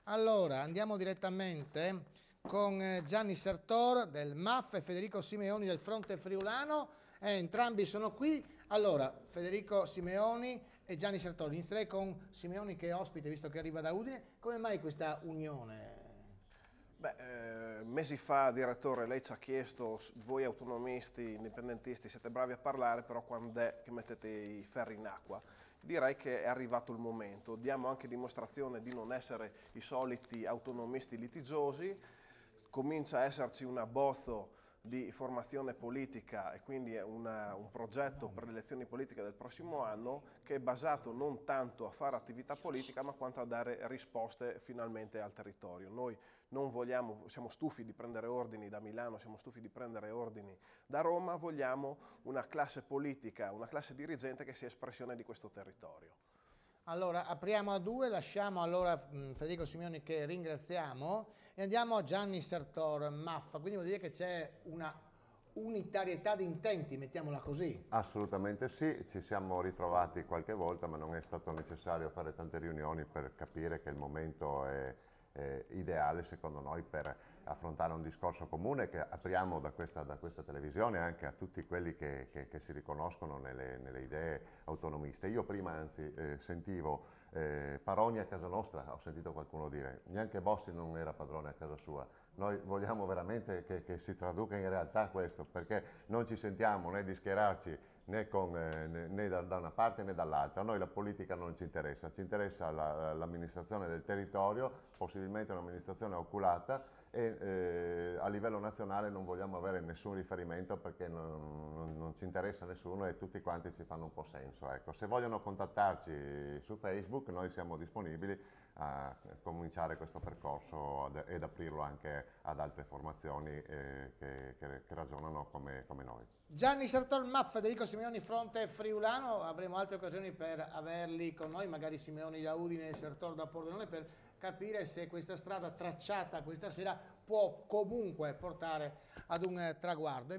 Allora, andiamo direttamente con Gianni Sartor del MAF e Federico Simeoni del Fronte Friulano. Entrambi sono qui. Allora, Federico Simeoni e Gianni Sartor. Inizierei con Simeoni che è ospite, visto che arriva da Udine. Come mai questa unione? Mesi fa, direttore, lei ci ha chiesto, voi autonomisti, indipendentisti, siete bravi a parlare, però quando è che mettete i ferri in acqua? Direi che è arrivato il momento. Diamo anche dimostrazione di non essere i soliti autonomisti litigiosi. Comincia a esserci un abbozzo di formazione politica e quindi è un progetto per le elezioni politiche del prossimo anno che è basato non tanto a fare attività politica ma quanto a dare risposte finalmente al territorio. Noi non vogliamo, siamo stufi di prendere ordini da Milano, siamo stufi di prendere ordini da Roma, vogliamo una classe politica, una classe dirigente che sia espressione di questo territorio. Allora, apriamo a due, lasciamo allora Federico Simeoni che ringraziamo e andiamo a Gianni Sartor, MAF, quindi vuol dire che c'è una unitarietà di intenti, mettiamola così. Assolutamente sì, ci siamo ritrovati qualche volta, ma non è stato necessario fare tante riunioni per capire che il momento è ideale secondo noi per affrontare un discorso comune che apriamo da questa televisione anche a tutti quelli che si riconoscono nelle idee autonomiste. Io prima anzi sentivo Paroni a casa nostra, ho sentito qualcuno dire, neanche Bossi non era padrone a casa sua. Noi vogliamo veramente che si traduca in realtà questo, perché non ci sentiamo né di schierarci né da una parte né dall'altra. A noi la politica non ci interessa l'amministrazione del territorio, possibilmente un'amministrazione oculata e a livello nazionale non vogliamo avere nessun riferimento perché non ci interessa nessuno e tutti quanti ci fanno un po' senso. Ecco, se vogliono contattarci su Facebook noi siamo disponibili a cominciare questo percorso ed aprirlo anche ad altre formazioni che ragionano come noi. Gianni Sartor, MAF, Federico Simeoni, Fronte Friulano, avremo altre occasioni per averli con noi, magari Simeoni da Udine e Sartor da Pordenone, per capire se questa strada tracciata questa sera può comunque portare ad un traguardo.